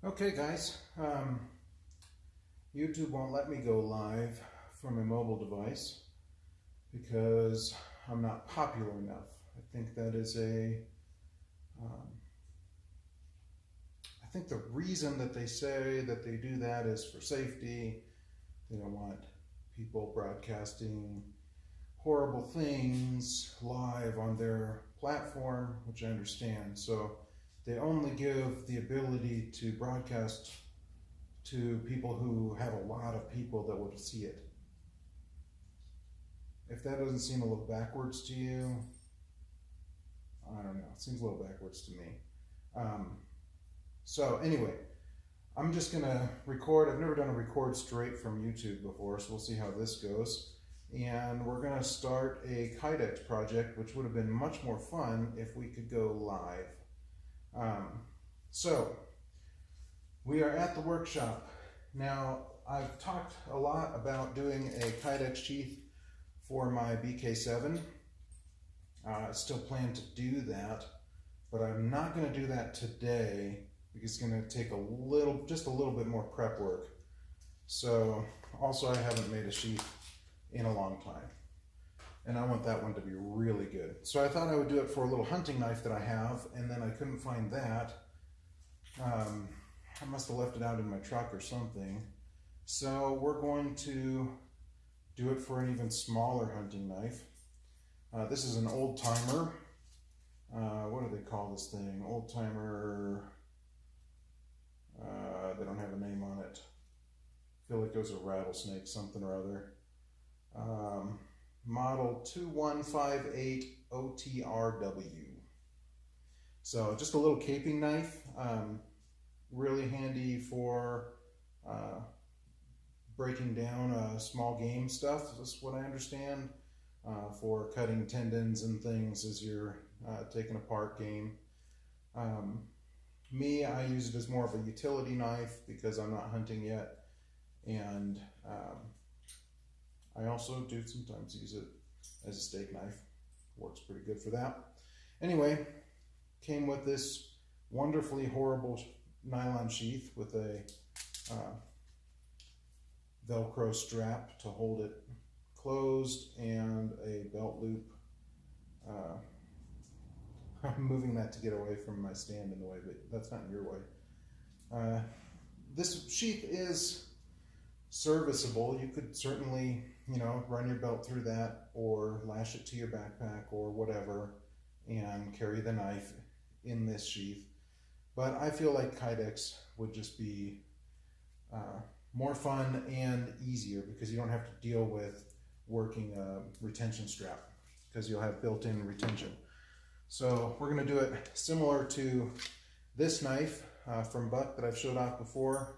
Okay guys, YouTube won't let me go live from a mobile device because I'm not popular enough. I think that is I think the reason that they say that they do that is for safety. They don't want people broadcasting horrible things live on their platform, which I understand. So they only give the ability to broadcast to people who have a lot of people that would see it. If that doesn't seem a little backwards to you, I don't know, it seems a little backwards to me. So anyway, I'm just gonna record. I've never done a record straight from YouTube before, so we'll see how this goes. And we're gonna start a Kydex project, which would have been much more fun if we could go live. So we are at the workshop. Now, I've talked a lot about doing a Kydex sheath for my BK7. I still plan to do that, but I'm not going to do that today because it's going to take just a little bit more prep work. So, also I haven't made a sheath in a long time, and I want that one to be really good. So I thought I would do it for a little hunting knife that I have, and then I couldn't find that. I must have left it out in my truck or something. So we're going to do it for an even smaller hunting knife. This is an old timer. What do they call this thing? Old timer. They don't have a name on it. I feel like it was a rattlesnake, something or other. Model 2158 OTRW. So just a little caping knife. Really handy for breaking down small game stuff, is what I understand, for cutting tendons and things as you're taking apart game. Me, I use it as more of a utility knife because I'm not hunting yet, and I also do sometimes use it as a steak knife. Works pretty good for that. Anyway, came with this wonderfully horrible nylon sheath with a Velcro strap to hold it closed and a belt loop. I'm moving that to get away from my stand in the way, but that's not in your way. This sheath is serviceable. You could certainly, run your belt through that or lash it to your backpack or whatever and carry the knife in this sheath. But I feel like Kydex would just be more fun and easier because you don't have to deal with working a retention strap because you'll have built-in retention. So we're going to do it similar to this knife from Buck that I've showed off before.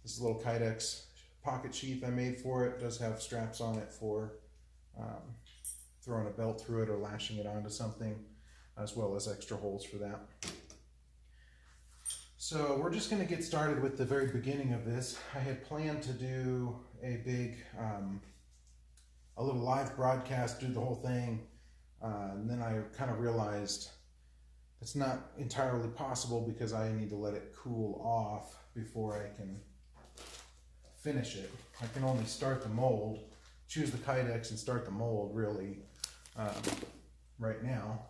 This is a little Kydex pocket sheath I made for it. It does have straps on it for throwing a belt through it or lashing it onto something, as well as extra holes for that. So we're just going to get started with the very beginning of this. I had planned to do a big, a little live broadcast, do the whole thing, and then I kind of realized it's not entirely possible because I need to let it cool off before I can finish it. I can only start the mold, choose the Kydex and start the mold really right now,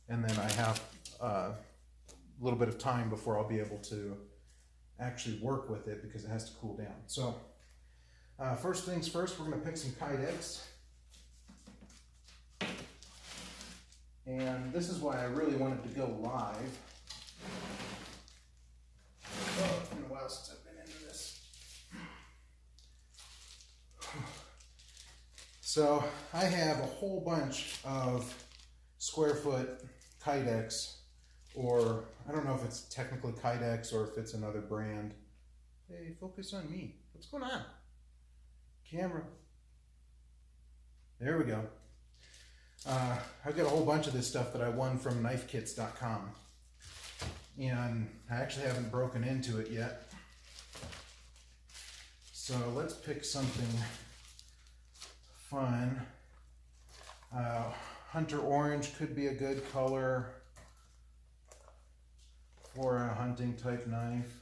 and then I have a little bit of time before I'll be able to actually work with it because it has to cool down. So first things first, we're going to pick some Kydex. And this is why I really wanted to go live. Oh, it's been a while since I've been into this. So I have a whole bunch of square foot Kydex, or I don't know if it's technically Kydex or if it's another brand. Hey, focus on me. What's going on? Camera. There we go. I've got a whole bunch of this stuff that I won from knifekits.com, and I actually haven't broken into it yet. So let's pick something fun. Hunter orange could be a good color for a hunting type knife.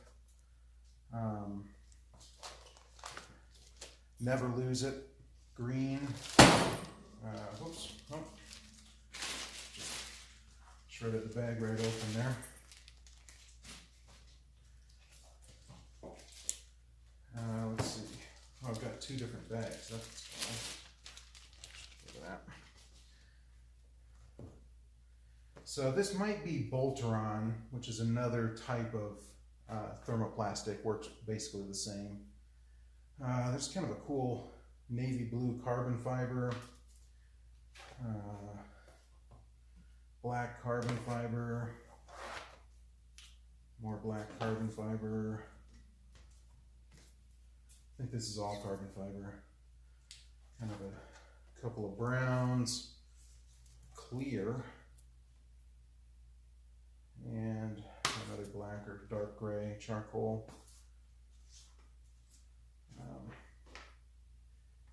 Never lose it. Green. Whoops. Oh. Just shredded the bag right open there. Let's see. Oh, I've got two different bags. That's fine. Look at that. So this might be Bolteron, which is another type of thermoplastic. Works basically the same. There's kind of a cool navy blue carbon fiber, black carbon fiber, more black carbon fiber. I think this is all carbon fiber. Kind of a couple of browns, clear, and another black or dark gray charcoal.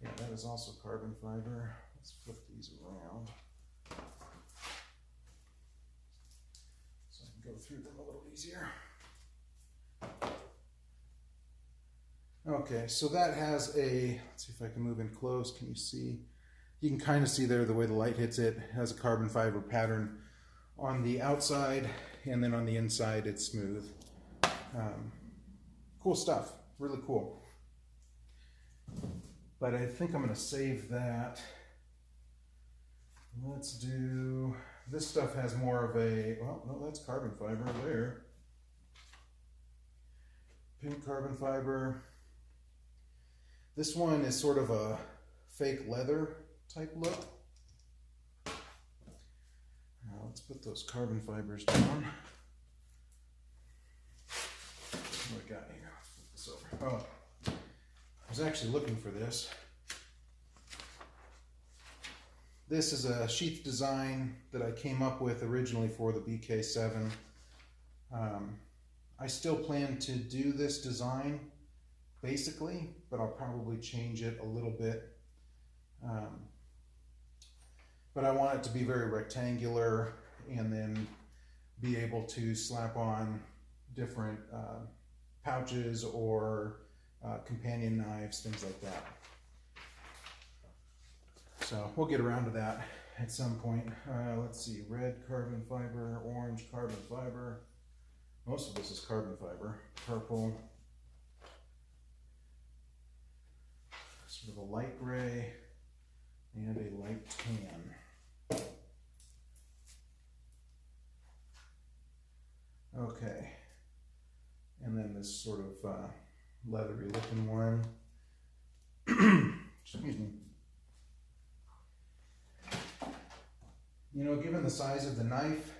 Yeah, that is also carbon fiber. Let's flip these around so I can go through them a little easier. Okay, so that has a, let's see if I can move in close. Can you see? You can kind of see there the way the light hits it. It has a carbon fiber pattern on the outside, and then on the inside it's smooth. Cool stuff, really cool. But I think I'm going to save that. Let's do, this stuff has more of a, well, no, that's carbon fiber there. Pink carbon fiber. This one is sort of a fake leather type look. Now let's put those carbon fibers down. What do I got here? Flip this over. Oh. I was actually looking for this. This is a sheath design that I came up with originally for the BK7. I still plan to do this design basically, but I'll probably change it a little bit. But I want it to be very rectangular and then be able to slap on different pouches or companion knives, things like that. So we'll get around to that at some point. Let's see, red carbon fiber, orange carbon fiber. Most of this is carbon fiber. Purple. Sort of a light gray and a light tan. Okay. And then this sort of leathery looking one. Excuse me. You know, given the size of the knife,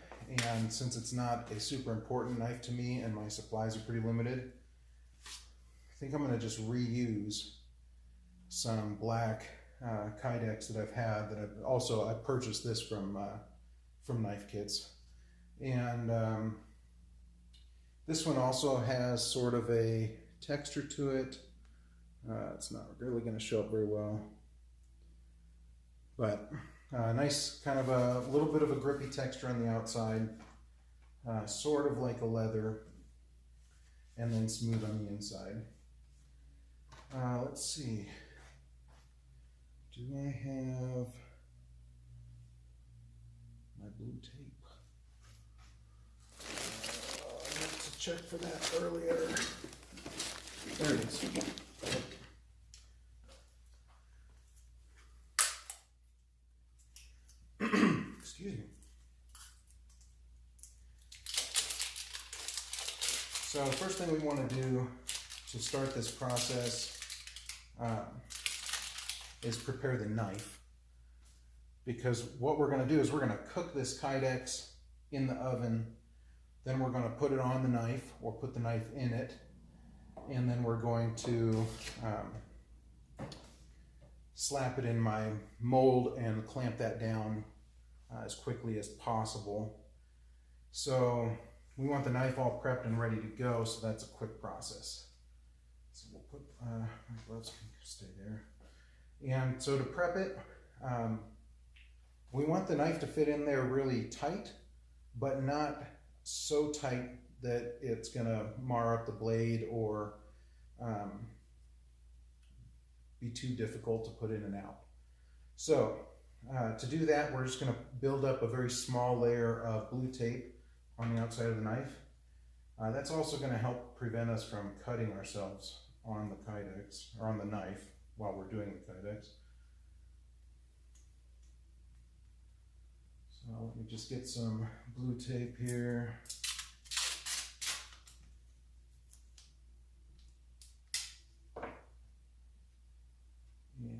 and since it's not a super important knife to me and my supplies are pretty limited, I think I'm going to just reuse some black Kydex that I've had. That I purchased this from Knife Kits, and this one also has sort of a texture to it. It's not really going to show up very well, but nice kind of a little bit of a grippy texture on the outside, sort of like a leather, and then smooth on the inside. Let's see. Do I have my blue tape? I meant to check for that earlier. There it is. Excuse me. So the first thing we want to do to start this process is prepare the knife, because what we're going to do is we're going to cook this Kydex in the oven, then we're going to put it on the knife or put the knife in it, and then we're going to slap it in my mold and clamp that down as quickly as possible. So we want the knife all prepped and ready to go, so that's a quick process. So we'll put, my gloves can stay there. And so to prep it, we want the knife to fit in there really tight, but not so tight that it's gonna mar up the blade or be too difficult to put in and out. So to do that, we're just going to build up a very small layer of blue tape on the outside of the knife. That's also going to help prevent us from cutting ourselves on the Kydex, or on the knife, while we're doing the Kydex. So let me just get some blue tape here. And I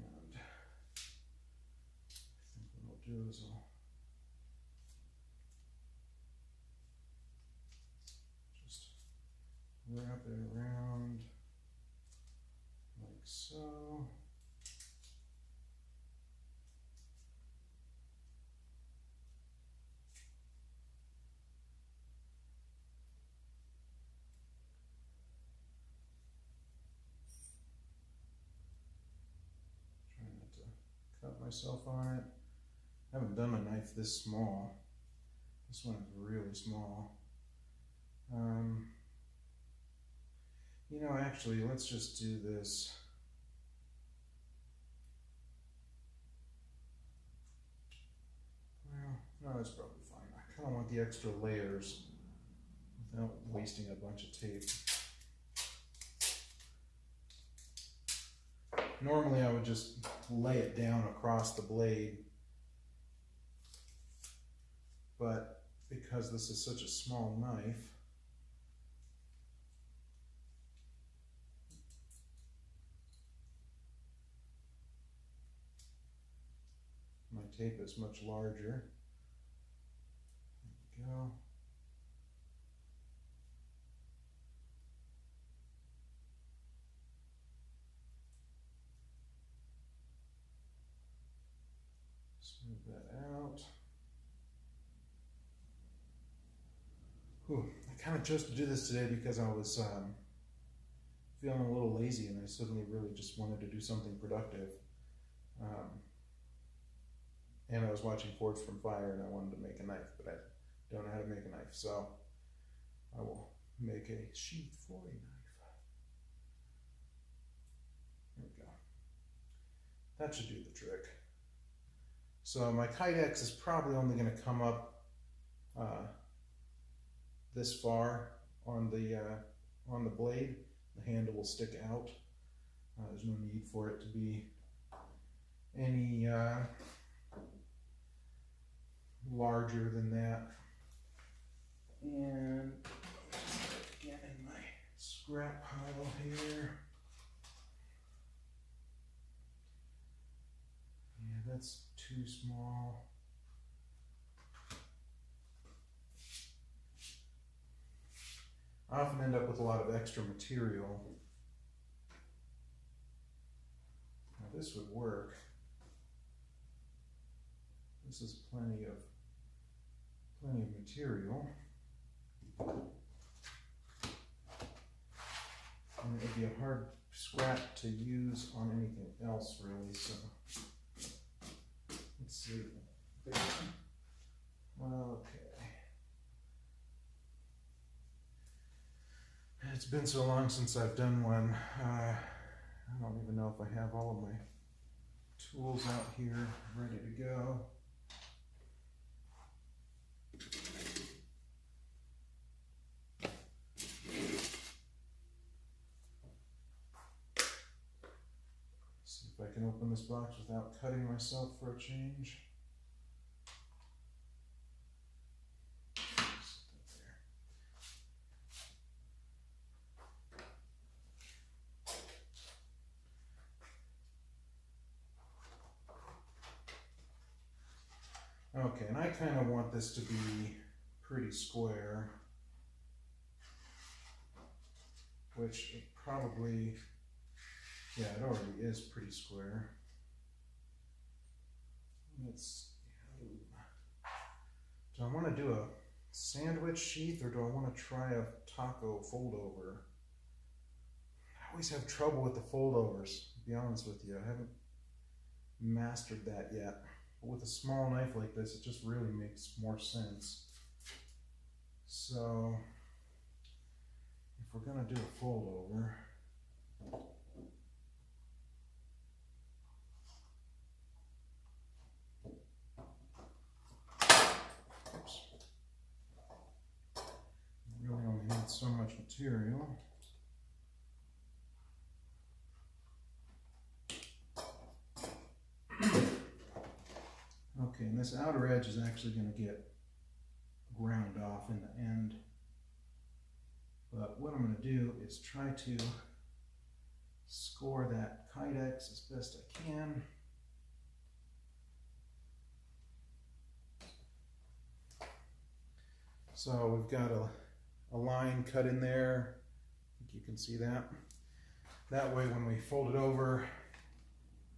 think what I'll do is I'll just wrap it around like so. Cut myself on it. I haven't done a knife this small. This one is really small. You know, actually, let's just do this. Well, no, that's probably fine. I kind of want the extra layers without wasting a bunch of tape. Normally I would just lay it down across the blade, but because this is such a small knife, my tape is much larger. There we go. Smooth that out. Whew. I kind of chose to do this today because I was feeling a little lazy and I suddenly really just wanted to do something productive. And I was watching Forged from Fire and I wanted to make a knife, but I don't know how to make a knife, so I will make a sheath for a knife. There we go. That should do the trick. So my Kydex is probably only going to come up this far on the blade. The handle will stick out. There's no need for it to be any larger than that. And get in my scrap pile here. Yeah, that's too small. I often end up with a lot of extra material. Now this would work. This is plenty of material. And it would be a hard scrap to use on anything else really, so let's see. Okay. It's been so long since I've done one. I don't even know if I have all of my tools out here ready to go. See if I can open this box without cutting myself for a change. Okay, and I kind of want this to be pretty square, which it probably, yeah, it already is pretty square. Let's, do I want to do a sandwich sheath or do I want to try a taco fold over? I always have trouble with the foldovers, to be honest with you. I haven't mastered that yet. But with a small knife like this, it just really makes more sense. So, if we're going to do a fold over, Oops. Really only need so much material. Okay, and this outer edge is actually going to get ground off in the end. But what I'm going to do is try to score that Kydex as best I can. So we've got a line cut in there. I think you can see that. That way when we fold it over,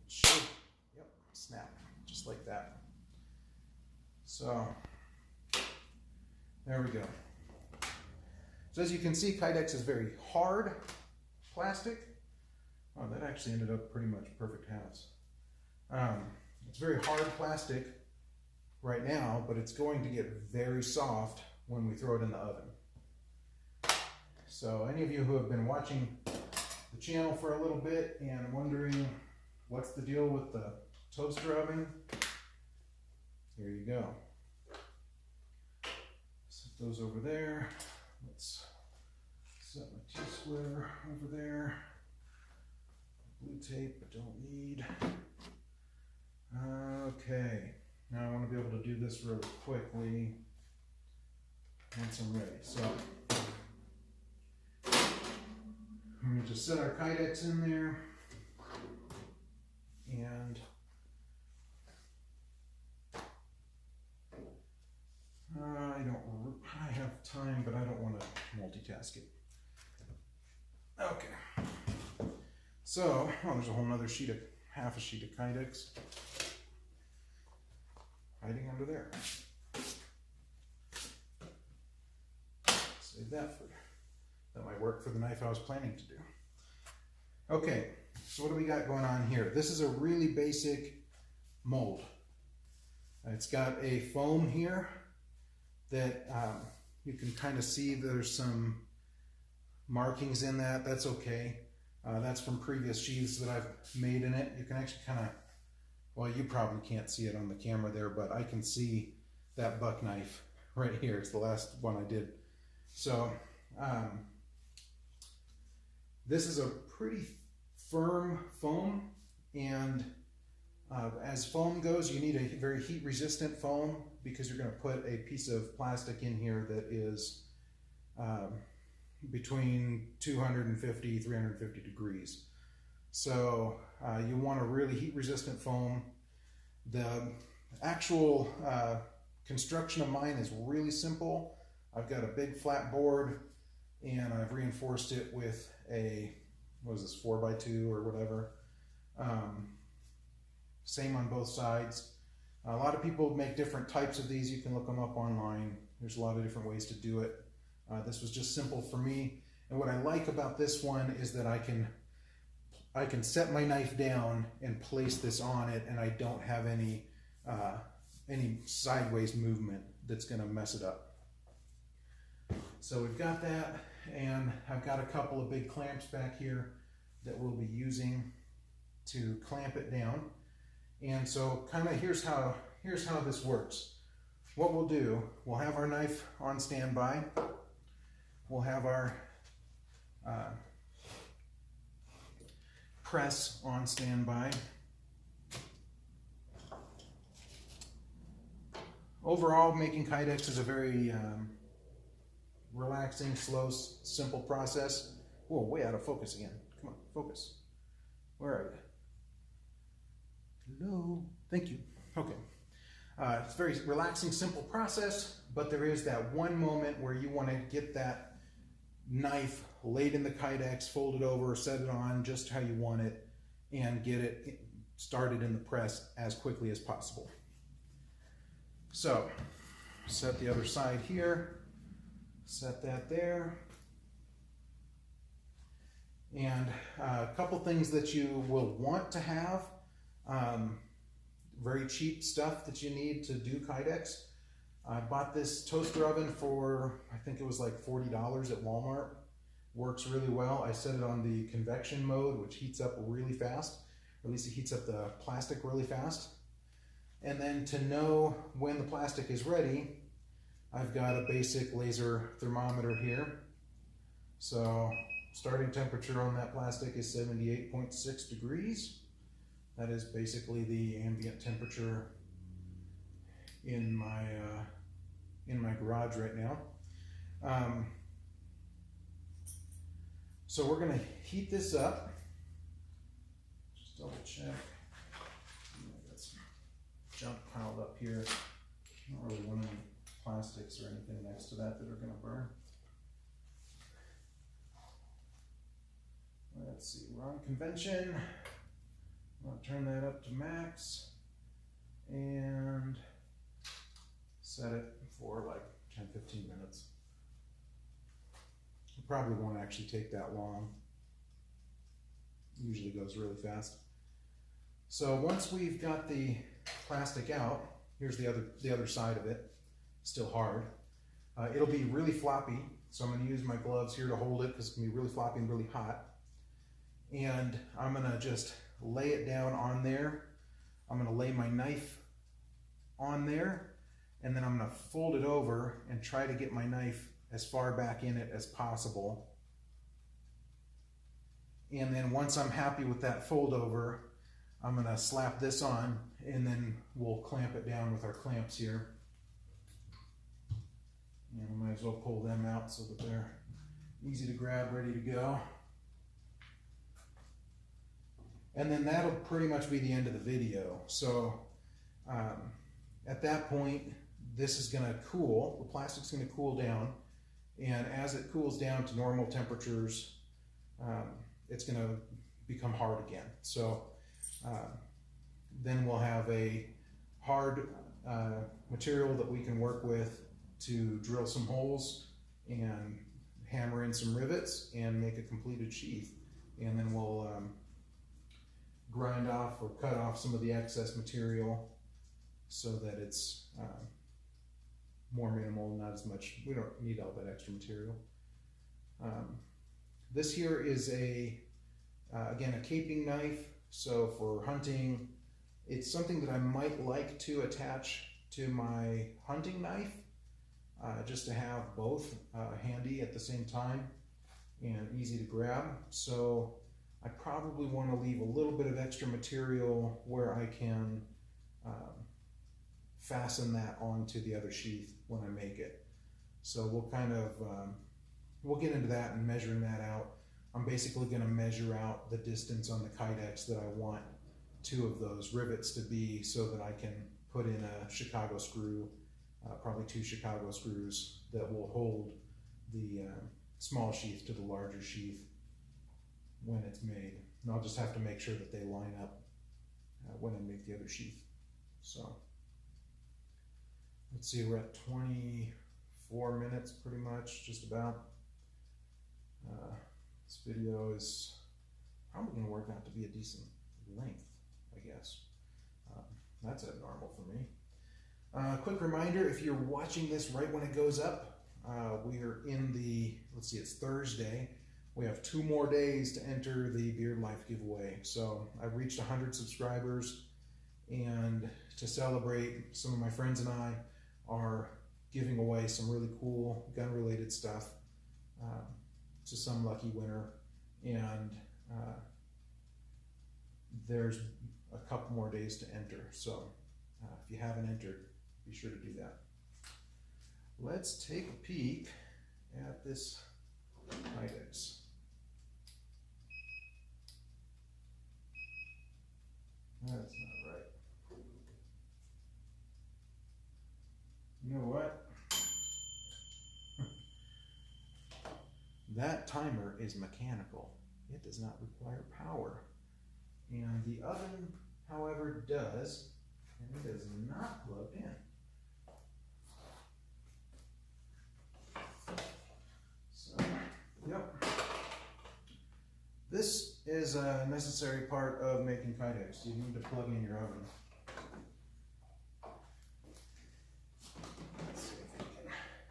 it should, yep, snap, just like that. So there we go. So as you can see, Kydex is very hard plastic. Oh, that actually ended up pretty much perfect halves. It's very hard plastic right now, but it's going to get very soft when we throw it in the oven. So any of you who have been watching the channel for a little bit and wondering what's the deal with the toaster oven, here you go. Set those over there. Let's set my T-square over there. Blue tape I don't need. Okay, now I want to be able to do this really quickly once I'm ready. So I'm going to just set our Kydex in there, and I have time, but I don't want to multitask it. Okay. So, oh, there's a whole nother sheet of, half a sheet of Kydex hiding under there. Save that for, that might work for the knife I was planning to do. Okay, so what do we got going on here? This is a really basic mold. It's got a foam here that you can kind of see there's some markings in that. That's okay. That's from previous sheaths that I've made in it. You can actually kind of, well, you probably can't see it on the camera there, but I can see that buck knife right here. It's the last one I did. So this is a pretty firm foam, and as foam goes, you need a very heat resistant foam because you're going to put a piece of plastic in here that is between 250, 350 degrees. So you want a really heat resistant foam. The actual construction of mine is really simple. I've got a big flat board and I've reinforced it with a, what is this, 4x2 or whatever. Same on both sides. A lot of people make different types of these. You can look them up online. There's a lot of different ways to do it. This was just simple for me. And what I like about this one is that I can set my knife down and place this on it, and I don't have any sideways movement that's going to mess it up. So we've got that, and I've got a couple of big clamps back here that we'll be using to clamp it down. And so kind of here's how this works. What we'll do, we'll have our knife on standby. We'll have our press on standby. Overall, making Kydex is a very relaxing, slow, simple process. Whoa, way out of focus again. Come on, focus. Where are you? Hello. Thank you. Okay. It's a very relaxing, simple process, but there is that one moment where you want to get that knife laid in the Kydex, fold it over, set it on just how you want it, and get it started in the press as quickly as possible. So, set the other side here, set that there, and a couple things that you will want to have, very cheap stuff that you need to do Kydex. I bought this toaster oven for, I think it was like $40 at Walmart. works really well. I set it on the convection mode, which heats up really fast, or at least it heats up the plastic really fast. And then to know when the plastic is ready, I've got a basic laser thermometer here. So starting temperature on that plastic is 78.6 degrees. That is basically the ambient temperature in my garage right now. So we're going to heat this up. Just double check. I got some junk piled up here. I don't really want any plastics or anything next to that are going to burn. Let's see, we're on convention. I'll turn that up to max and set it for like 10-15 minutes. It probably won't actually take that long. It usually goes really fast. So once we've got the plastic out, here's the other side of it, still hard. It'll be really floppy, so I'm going to use my gloves here to hold it because it's going to be really floppy and really hot. And I'm going to just lay it down on there. I'm going to lay my knife on there, and then I'm going to fold it over and try to get my knife as far back in it as possible. And then once I'm happy with that fold over, I'm going to slap this on, and then we'll clamp it down with our clamps here. And we might as well pull them out so that they're easy to grab, ready to go. And then that'll pretty much be the end of the video. So at that point, this is going to cool. The plastic's going to cool down. And as it cools down to normal temperatures, it's going to become hard again. So then we'll have a hard material that we can work with to drill some holes and hammer in some rivets and make a completed sheath. And then we'll grind off or cut off some of the excess material so that it's more minimal, not as much. We don't need all that extra material. This here is again, a Kaping knife. So for hunting, it's something that I might like to attach to my hunting knife, just to have both handy at the same time and easy to grab. So I probably want to leave a little bit of extra material where I can fasten that onto the other sheath when I make it. So we'll kind of, we'll get into that and measuring that out. I'm basically going to measure out the distance on the Kydex that I want 2 of those rivets to be so that I can put in a Chicago screw, probably 2 Chicago screws that will hold the small sheath to the larger sheath when it's made. And I'll just have to make sure that they line up when I make the other sheath. So let's see, we're at 24 minutes pretty much, just about. This video is probably going to work out to be a decent length, I guess. That's abnormal for me. Quick reminder, if you're watching this right when it goes up, we are in the, let's see, it's Thursday. We have 2 more days to enter the Beard Life giveaway. So I've reached 100 subscribers, and to celebrate, some of my friends and I are giving away some really cool gun-related stuff to some lucky winner. And there's a couple more days to enter. So if you haven't entered, be sure to do that. Let's take a peek at this Kydex. That's not right. You know what? That timer is mechanical. It does not require power. And the oven, however, does, and it is not plugged in. So, yep. This is a necessary part of making Kydex. You need to plug in your oven. Let's see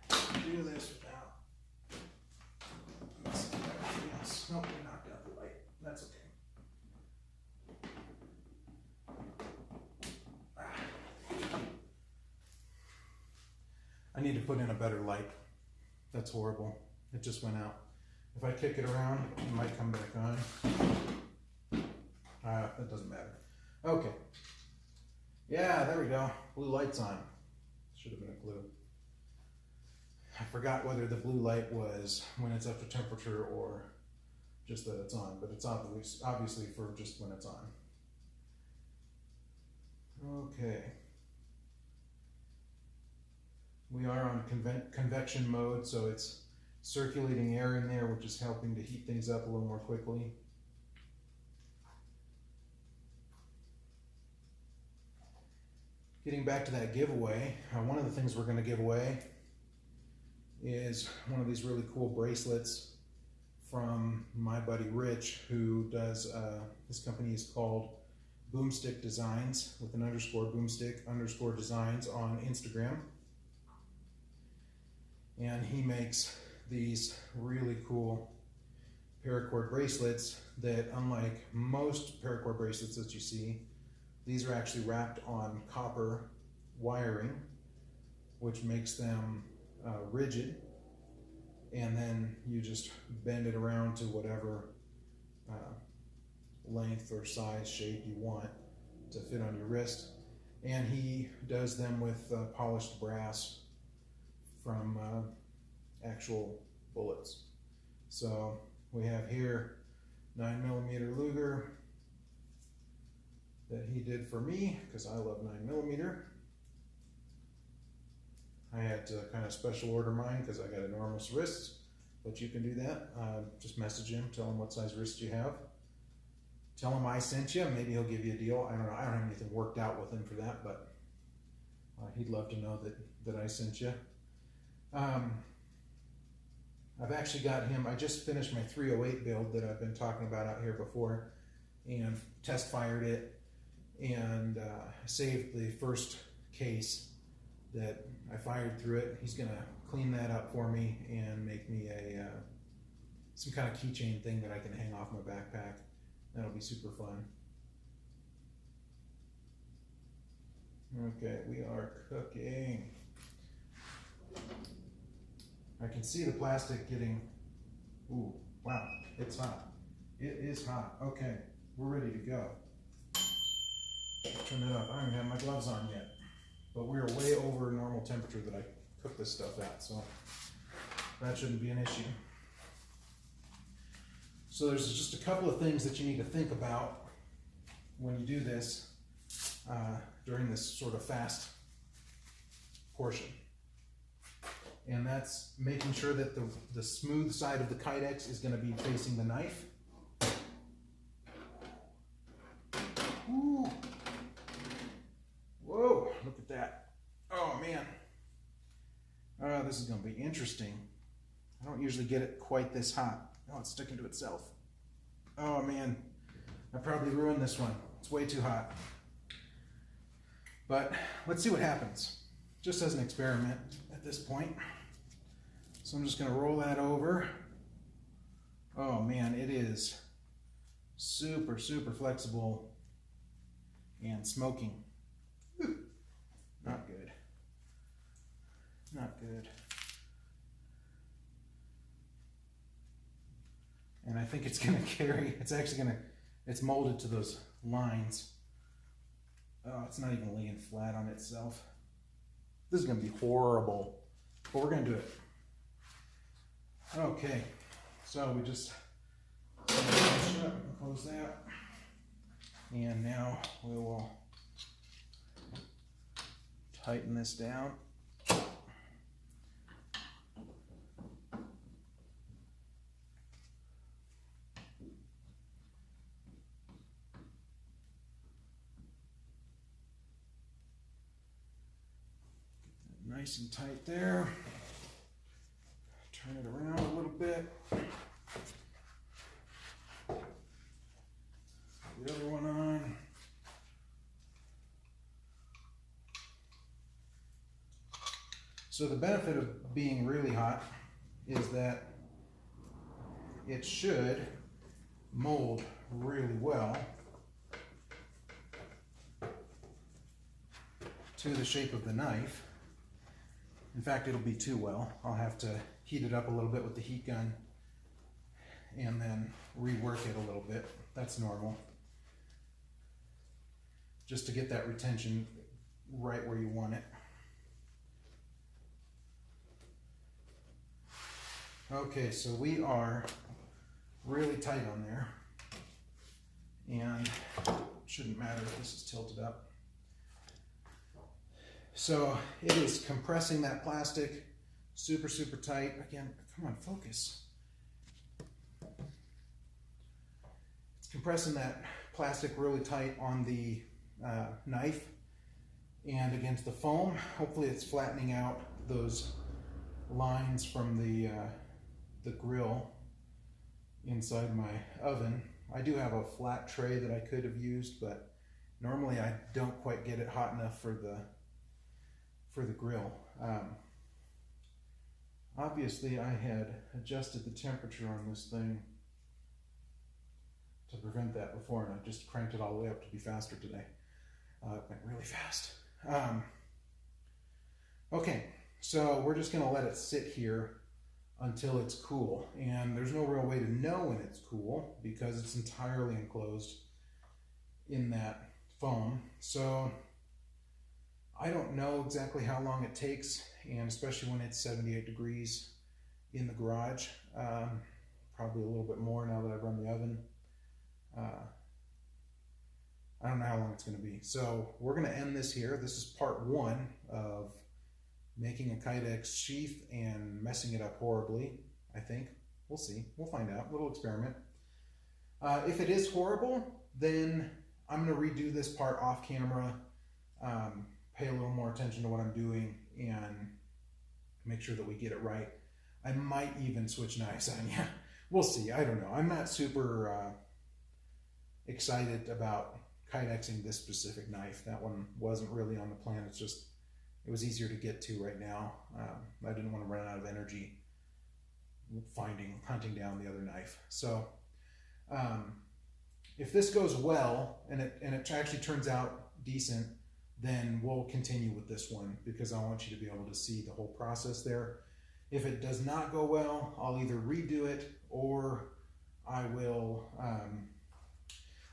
if we can do this without messing it up. I need to put in a better light. That's horrible. It just went out. If I kick it around, it might come back on. That doesn't matter. Okay. Yeah, there we go. Blue light's on. Should have been a clue. I forgot whether the blue light was when it's up to temperature or just that it's on, but it's obviously for just when it's on. Okay. We are on convection mode, so it's circulating air in there, which is helping to heat things up a little more quickly. Getting back to that giveaway, one of the things we're going to give away is one of these really cool bracelets from my buddy Rich, who does, his company is called Boomstick Designs, with an underscore boomstick underscore designs on Instagram. And he makes these really cool paracord bracelets that, unlike most paracord bracelets that you see, these are actually wrapped on copper wiring, which makes them rigid, and then you just bend it around to whatever length or size, shape you want to fit on your wrist. And he does them with polished brass from actual bullets. So we have here 9mm Luger that he did for me because I love 9mm. I had to kind of special order mine because I got enormous wrists, but you can do that. Just message him, tell him what size wrist you have. Tell him I sent you, maybe he'll give you a deal. I don't know, I don't have anything worked out with him for that, but he'd love to know that I sent you. I've actually got him, I just finished my 308 build that I've been talking about out here before, and test fired it, and saved the first case that I fired through it. He's gonna clean that up for me and make me a some kind of keychain thing that I can hang off my backpack. That'll be super fun. Okay, we are cooking. I can see the plastic getting, ooh, wow, it's hot. It is hot. Okay, we're ready to go. Turn it up. I don't even have my gloves on yet, but we're way over normal temperature that I cook this stuff at, so that shouldn't be an issue. So there's just a couple of things that you need to think about when you do this during this sort of fast portion. And that's making sure that the smooth side of the Kydex is going to be facing the knife. Ooh. Whoa, look at that. Oh man. Oh, this is going to be interesting. I don't usually get it quite this hot. Oh, it's sticking to itself. Oh man, I probably ruined this one. It's way too hot. But let's see what happens, just as an experiment at this point. So I'm just going to roll that over. Oh man, it is super, super flexible and smoking. Whew. Not good. Not good. And I think it's going to carry, it's actually going to, it's molded to those lines. Oh, it's not even laying flat on itself. This is going to be horrible, but we're going to do it. Okay, so we just close that, and now we will tighten this down. Nice and tight there. Turn it around a little bit. The other one on. So the benefit of being really hot is that it should mold really well to the shape of the knife. In fact, it'll be too well. I'll have to heat it up a little bit with the heat gun and then rework it a little bit. That's normal. Just to get that retention right where you want it. Okay, so we are really tight on there, and it shouldn't matter if this is tilted up. So it is compressing that plastic super, super tight. Again, come on, focus. It's compressing that plastic really tight on the knife and against the foam. Hopefully it's flattening out those lines from the grill inside my oven. I do have a flat tray that I could have used, but normally I don't quite get it hot enough for the grill. Obviously I had adjusted the temperature on this thing to prevent that before, and I just cranked it all the way up to be faster today. It went really fast. Okay, so we're just gonna let it sit here until it's cool, and there's no real way to know when it's cool because it's entirely enclosed in that foam. So I don't know exactly how long it takes, and especially when it's 78 degrees in the garage. Probably a little bit more now that I've run the oven. I don't know how long it's going to be. So we're going to end this here. This is part 1 of making a Kydex sheath and messing it up horribly, I think. We'll see. We'll find out. Little experiment. If it is horrible, then I'm going to redo this part off camera, pay a little more attention to what I'm doing, and make sure that we get it right. I might even switch knives on you. We'll see. I don't know. I'm not super excited about Kydexing this specific knife. That one wasn't really on the plan. It's just, it was easier to get to right now. I didn't want to run out of energy hunting down the other knife. So if this goes well and it actually turns out decent, then we'll continue with this one because I want you to be able to see the whole process there. If it does not go well, I'll either redo it or I will,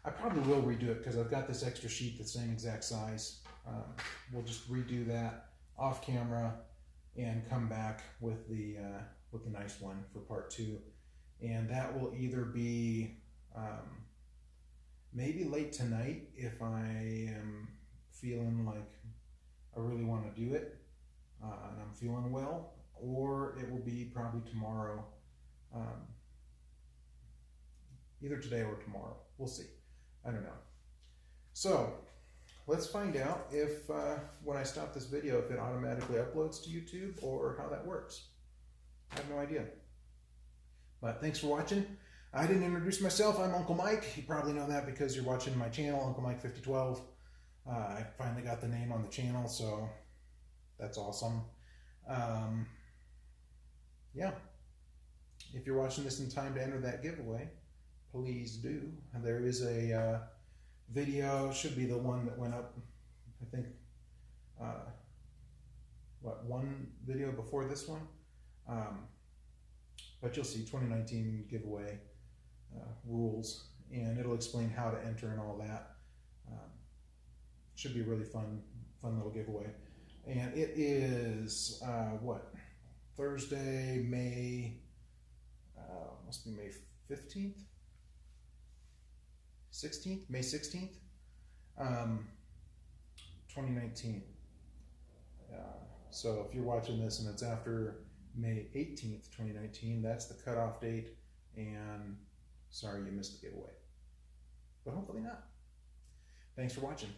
I probably will redo it because I've got this extra sheet the same exact size. We'll just redo that off camera and come back with the nice one for part 2. And that will either be maybe late tonight if I am feeling like I really want to do it and I'm feeling well, or it will be probably tomorrow, either today or tomorrow. We'll see. I don't know. So let's find out if when I stop this video, if it automatically uploads to YouTube or how that works. I have no idea. But thanks for watching. I didn't introduce myself. I'm Uncle Mike. You probably know that because you're watching my channel, Uncle Mike 5012. I finally got the name on the channel, so that's awesome. Yeah. If you're watching this in time to enter that giveaway, please do. There is a video, should be the one that went up, I think, one video before this one? But you'll see 2019 giveaway rules, and it'll explain how to enter and all that. Should be a really fun little giveaway. And it is, Thursday, must be May 15th? 16th? May 16th? 2019. So if you're watching this and it's after May 18th, 2019, that's the cutoff date, and sorry you missed the giveaway. But hopefully not. Thanks for watching.